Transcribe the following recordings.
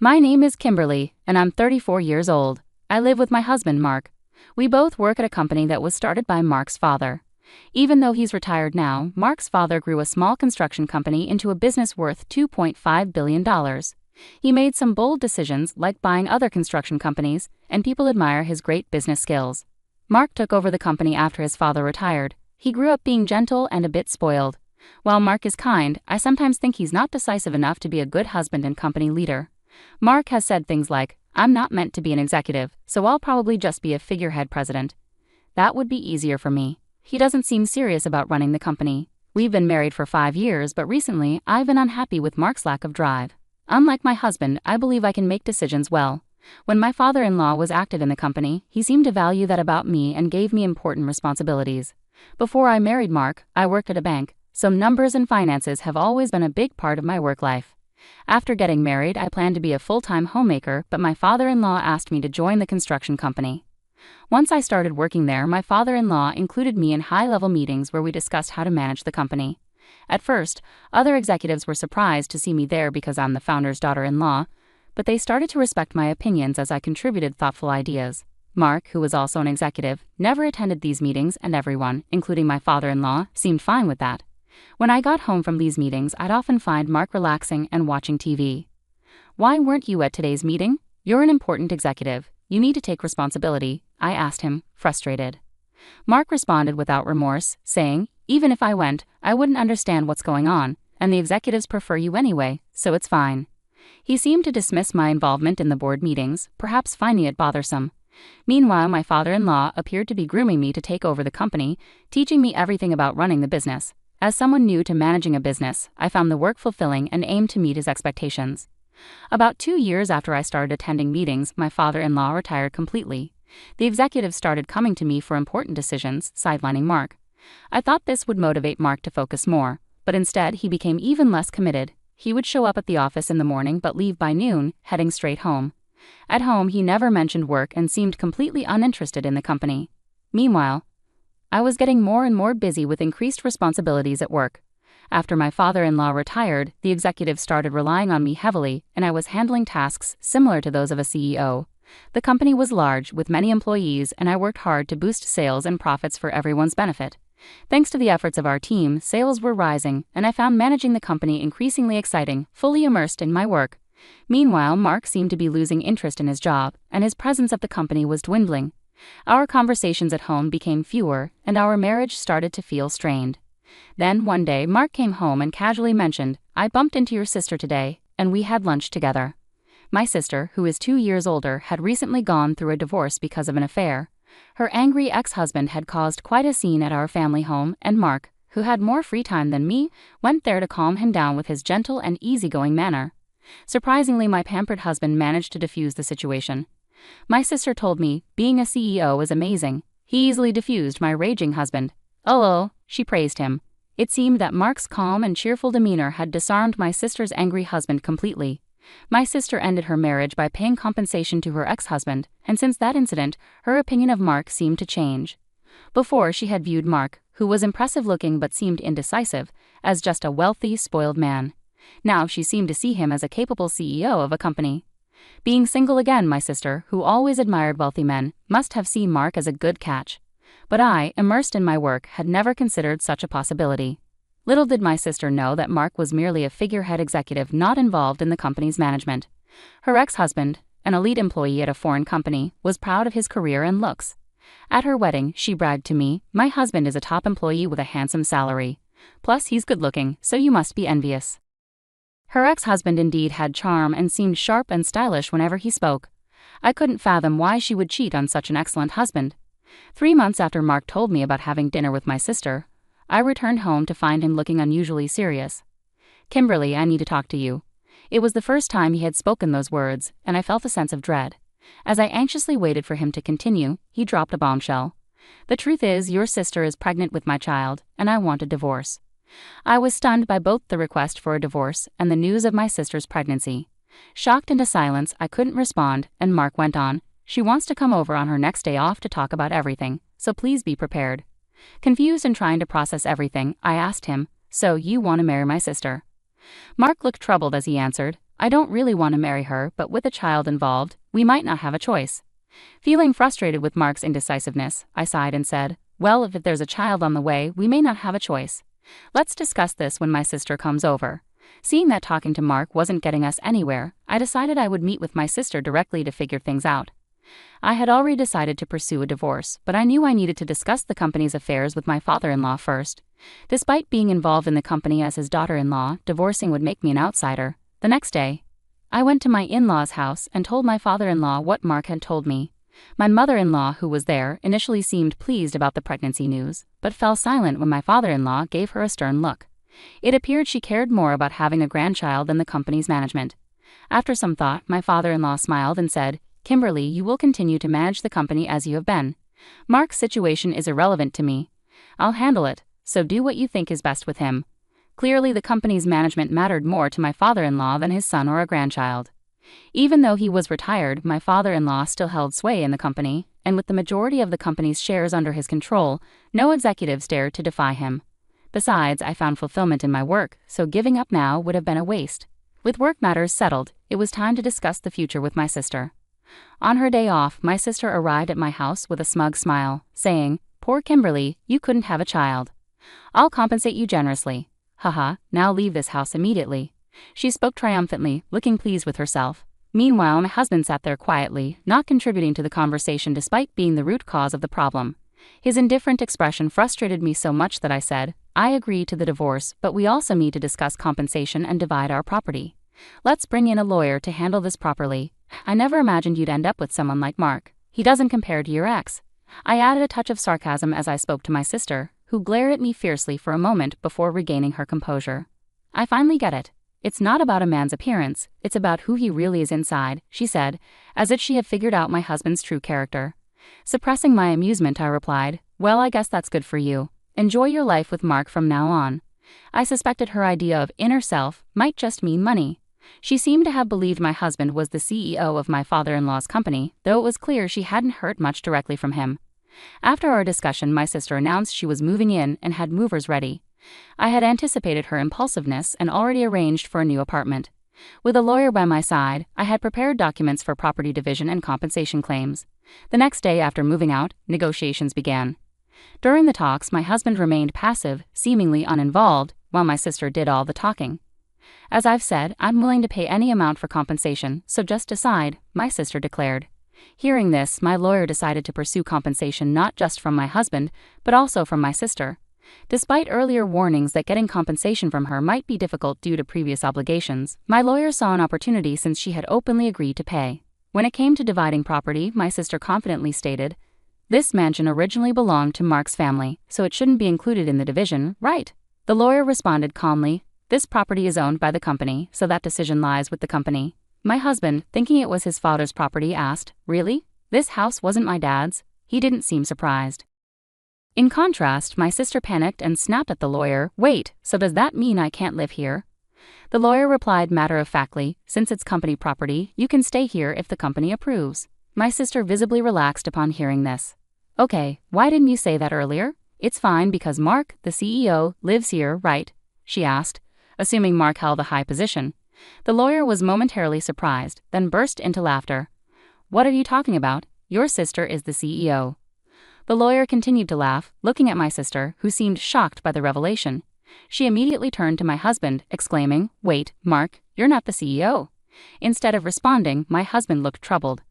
My name is Kimberly, and I'm 34 years old. I live with my husband, Mark. We both work at a company that was started by Mark's father. Even though he's retired now, Mark's father grew a small construction company into a business worth $2.5 billion. He made some bold decisions like buying other construction companies, and people admire his great business skills. Mark took over the company after his father retired. He grew up being gentle and a bit spoiled. While Mark is kind, I sometimes think he's not decisive enough to be a good husband and company leader. Mark has said things like, "I'm not meant to be an executive, so I'll probably just be a figurehead president." That would be easier for me. He doesn't seem serious about running the company. We've been married for 5 years, but recently I've been unhappy with Mark's lack of drive. Unlike my husband, I believe I can make decisions well. When my father-in-law was active in the company, he seemed to value that about me and gave me important responsibilities. Before I married Mark, I worked at a bank, so numbers and finances have always been a big part of my work life. After getting married, I planned to be a full-time homemaker, but my father-in-law asked me to join the construction company. Once I started working there, my father-in-law included me in high-level meetings where we discussed how to manage the company. At first, other executives were surprised to see me there because I'm the founder's daughter-in-law, but they started to respect my opinions as I contributed thoughtful ideas. Mark, who was also an executive, never attended these meetings, and everyone, including my father-in-law, seemed fine with that. When I got home from these meetings, I'd often find Mark relaxing and watching TV. "Why weren't you at today's meeting? You're an important executive. You need to take responsibility," I asked him, frustrated. Mark responded without remorse, saying, "Even if I went, I wouldn't understand what's going on, and the executives prefer you anyway, so it's fine." He seemed to dismiss my involvement in the board meetings, perhaps finding it bothersome. Meanwhile, my father-in-law appeared to be grooming me to take over the company, teaching me everything about running the business. As someone new to managing a business, I found the work fulfilling and aimed to meet his expectations. About 2 years after I started attending meetings, my father-in-law retired completely. The executives started coming to me for important decisions, sidelining Mark. I thought this would motivate Mark to focus more, but instead he became even less committed. He would show up at the office in the morning but leave by noon, heading straight home. At home, he never mentioned work and seemed completely uninterested in the company. Meanwhile, I was getting more and more busy with increased responsibilities at work. After my father-in-law retired, the executives started relying on me heavily, and I was handling tasks similar to those of a CEO. The company was large, with many employees, and I worked hard to boost sales and profits for everyone's benefit. Thanks to the efforts of our team, sales were rising, and I found managing the company increasingly exciting, fully immersed in my work. Meanwhile, Mark seemed to be losing interest in his job, and his presence at the company was dwindling. Our conversations at home became fewer, and our marriage started to feel strained. Then, one day, Mark came home and casually mentioned, "I bumped into your sister today, and we had lunch together." My sister, who is 2 years older, had recently gone through a divorce because of an affair. Her angry ex-husband had caused quite a scene at our family home, and Mark, who had more free time than me, went there to calm him down with his gentle and easygoing manner. Surprisingly, my pampered husband managed to defuse the situation. My sister told me, "Being a CEO is amazing. He easily diffused my raging husband." "Oh," she praised him. It seemed that Mark's calm and cheerful demeanor had disarmed my sister's angry husband completely. My sister ended her marriage by paying compensation to her ex-husband, and since that incident, her opinion of Mark seemed to change. Before, she had viewed Mark, who was impressive-looking but seemed indecisive, as just a wealthy, spoiled man. Now she seemed to see him as a capable CEO of a company. Being single again, my sister, who always admired wealthy men, must have seen Mark as a good catch. But I, immersed in my work, had never considered such a possibility. Little did my sister know that Mark was merely a figurehead executive not involved in the company's management. Her ex-husband, an elite employee at a foreign company, was proud of his career and looks. At her wedding, she bragged to me, "My husband is a top employee with a handsome salary. Plus, he's good-looking, so you must be envious." Her ex-husband indeed had charm and seemed sharp and stylish whenever he spoke. I couldn't fathom why she would cheat on such an excellent husband. 3 months after Mark told me about having dinner with my sister, I returned home to find him looking unusually serious. "Kimberly, I need to talk to you." It was the first time he had spoken those words, and I felt a sense of dread. As I anxiously waited for him to continue, he dropped a bombshell. "The truth is, your sister is pregnant with my child, and I want a divorce." I was stunned by both the request for a divorce and the news of my sister's pregnancy. Shocked into silence, I couldn't respond, and Mark went on, "She wants to come over on her next day off to talk about everything, so please be prepared." Confused and trying to process everything, I asked him, "So you want to marry my sister?" Mark looked troubled as he answered, I don't really want to marry her, but with a child involved, we might not have a choice. Feeling frustrated with Mark's indecisiveness, I sighed and said, well, if there's a child on the way, we may not have a choice. Let's discuss this when my sister comes over. Seeing that talking to Mark wasn't getting us anywhere, I decided I would meet with my sister directly to figure things out. I had already decided to pursue a divorce, but I knew I needed to discuss the company's affairs with my father-in-law first. Despite being involved in the company as his daughter-in-law, divorcing would make me an outsider. The next day, I went to my in-law's house and told my father-in-law what Mark had told me. My mother-in-law, who was there, initially seemed pleased about the pregnancy news, but fell silent when my father-in-law gave her a stern look. It appeared she cared more about having a grandchild than the company's management. After some thought, my father-in-law smiled and said, Kimberly, you will continue to manage the company as you have been. Mark's situation is irrelevant to me. I'll handle it, so do what you think is best with him. Clearly, the company's management mattered more to my father-in-law than his son or a grandchild. Even though he was retired, my father-in-law still held sway in the company, and with the majority of the company's shares under his control, no executives dared to defy him. Besides, I found fulfillment in my work, so giving up now would have been a waste. With work matters settled, it was time to discuss the future with my sister. On her day off, my sister arrived at my house with a smug smile, saying, Poor Kimberly, you couldn't have a child. I'll compensate you generously. Haha, now leave this house immediately. She spoke triumphantly, looking pleased with herself. Meanwhile, my husband sat there quietly, not contributing to the conversation despite being the root cause of the problem. His indifferent expression frustrated me so much that I said, I agree to the divorce, but we also need to discuss compensation and divide our property. Let's bring in a lawyer to handle this properly. I never imagined you'd end up with someone like Mark. He doesn't compare to your ex. I added a touch of sarcasm as I spoke to my sister, who glared at me fiercely for a moment before regaining her composure. I finally get it. It's not about a man's appearance, it's about who he really is inside, she said, as if she had figured out my husband's true character. Suppressing my amusement, I replied, Well, I guess that's good for you. Enjoy your life with Mark from now on. I suspected her idea of inner self might just mean money. She seemed to have believed my husband was the CEO of my father-in-law's company, though it was clear she hadn't heard much directly from him. After our discussion, my sister announced she was moving in and had movers ready. I had anticipated her impulsiveness and already arranged for a new apartment. With a lawyer by my side, I had prepared documents for property division and compensation claims. The next day after moving out, negotiations began. During the talks, my husband remained passive, seemingly uninvolved, while my sister did all the talking. As I've said, I'm willing to pay any amount for compensation, so just decide, my sister declared. Hearing this, my lawyer decided to pursue compensation not just from my husband, but also from my sister. Despite earlier warnings that getting compensation from her might be difficult due to previous obligations, my lawyer saw an opportunity since she had openly agreed to pay. When it came to dividing property, my sister confidently stated, This mansion originally belonged to Mark's family, so it shouldn't be included in the division, right? The lawyer responded calmly, This property is owned by the company, so that decision lies with the company. My husband, thinking it was his father's property, asked, Really? This house wasn't my dad's? He didn't seem surprised. In contrast, my sister panicked and snapped at the lawyer, Wait, so does that mean I can't live here? The lawyer replied matter-of-factly, Since it's company property, you can stay here if the company approves. My sister visibly relaxed upon hearing this. Okay, why didn't you say that earlier? It's fine because Mark, the CEO, lives here, right? She asked, assuming Mark held a high position. The lawyer was momentarily surprised, then burst into laughter. What are you talking about? Your sister is the CEO. The lawyer continued to laugh, looking at my sister, who seemed shocked by the revelation. She immediately turned to my husband, exclaiming, Wait, Mark, you're not the CEO. Instead of responding, my husband looked troubled.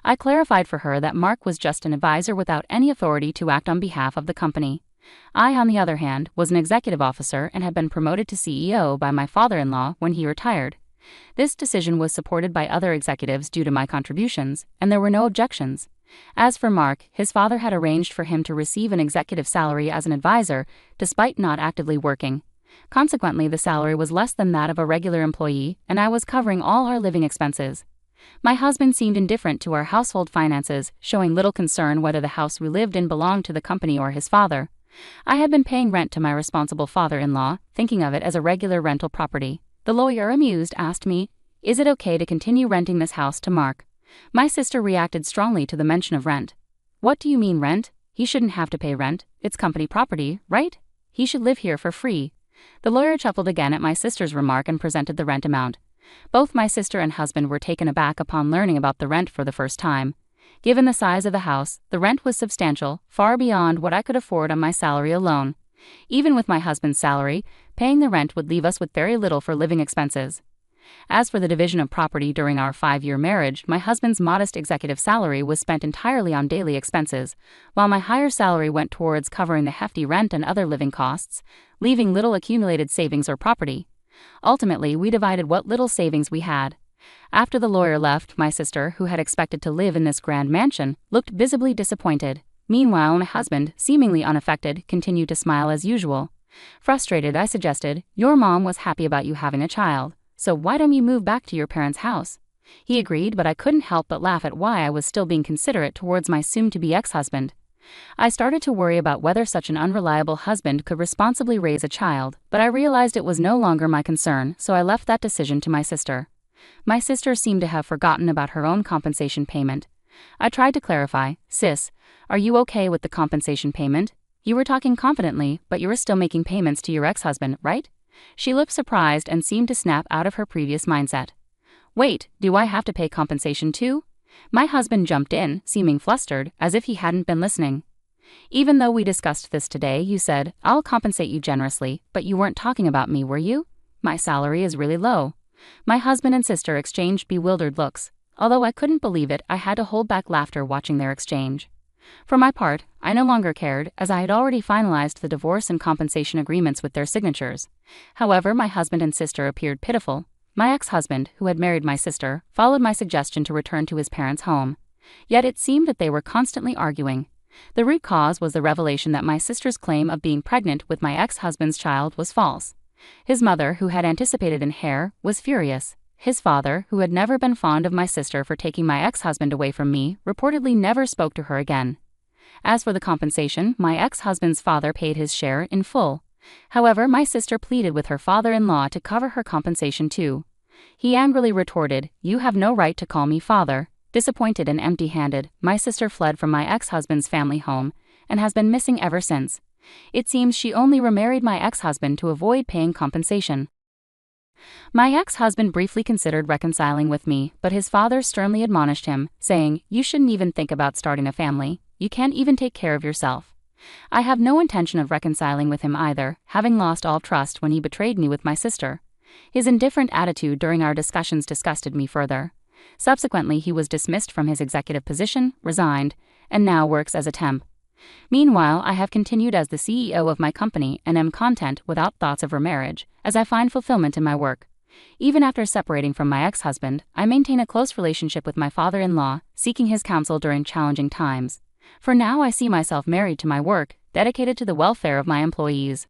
I clarified for her that Mark was just an advisor without any authority to act on behalf of the company. I, on the other hand, was an executive officer and had been promoted to CEO by my father-in-law when he retired. This decision was supported by other executives due to my contributions, and there were no objections. As for Mark, his father had arranged for him to receive an executive salary as an advisor, despite not actively working. Consequently, the salary was less than that of a regular employee, and I was covering all our living expenses. My husband seemed indifferent to our household finances, showing little concern whether the house we lived in belonged to the company or his father. I had been paying rent to my responsible father-in-law, thinking of it as a regular rental property. The lawyer, amused, asked me, Is it okay to continue renting this house to Mark? My sister reacted strongly to the mention of rent. What do you mean rent? He shouldn't have to pay rent. It's company property, right? He should live here for free. The lawyer chuckled again at my sister's remark and presented the rent amount. Both my sister and husband were taken aback upon learning about the rent for the first time. Given the size of the house, the rent was substantial, far beyond what I could afford on my salary alone. Even with my husband's salary, paying the rent would leave us with very little for living expenses. As for the division of property during our 5-year marriage, my husband's modest executive salary was spent entirely on daily expenses, while my higher salary went towards covering the hefty rent and other living costs, leaving little accumulated savings or property. Ultimately, we divided what little savings we had. After the lawyer left, my sister, who had expected to live in this grand mansion, looked visibly disappointed. Meanwhile, my husband, seemingly unaffected, continued to smile as usual. Frustrated, I suggested, "Your mom was happy about you having a child, so why don't you move back to your parents' house?" He agreed, but I couldn't help but laugh at why I was still being considerate towards my soon-to-be ex-husband. I started to worry about whether such an unreliable husband could responsibly raise a child, but I realized it was no longer my concern, so I left that decision to my sister. My sister seemed to have forgotten about her own compensation payment. I tried to clarify, "Sis, are you okay with the compensation payment? You were talking confidently, but you were still making payments to your ex-husband, right?" She looked surprised and seemed to snap out of her previous mindset. "Wait, do I have to pay compensation too?" My husband jumped in, seeming flustered, as if he hadn't been listening. "Even though we discussed this today, you said, 'I'll compensate you generously,' but you weren't talking about me, were you? My salary is really low." My husband and sister exchanged bewildered looks. Although I couldn't believe it, I had to hold back laughter watching their exchange. For my part, I no longer cared, as I had already finalized the divorce and compensation agreements with their signatures. However, my husband and sister appeared pitiful. My ex-husband, who had married my sister, followed my suggestion to return to his parents' home. Yet it seemed that they were constantly arguing. The root cause was the revelation that my sister's claim of being pregnant with my ex-husband's child was false. His mother, who had anticipated an heir, was furious. His father, who had never been fond of my sister for taking my ex-husband away from me, reportedly never spoke to her again. As for the compensation, my ex-husband's father paid his share in full. However, my sister pleaded with her father-in-law to cover her compensation too. He angrily retorted, "You have no right to call me father." Disappointed and empty-handed, my sister fled from my ex-husband's family home and has been missing ever since. It seems she only remarried my ex-husband to avoid paying compensation. My ex-husband briefly considered reconciling with me, but his father sternly admonished him, saying, "You shouldn't even think about starting a family. You can't even take care of yourself." I have no intention of reconciling with him either, having lost all trust when he betrayed me with my sister. His indifferent attitude during our discussions disgusted me further. Subsequently, he was dismissed from his executive position, resigned, and now works as a temp. Meanwhile, I have continued as the CEO of my company and am content without thoughts of remarriage, as I find fulfillment in my work. Even after separating from my ex-husband, I maintain a close relationship with my father-in-law, seeking his counsel during challenging times. For now, I see myself married to my work, dedicated to the welfare of my employees.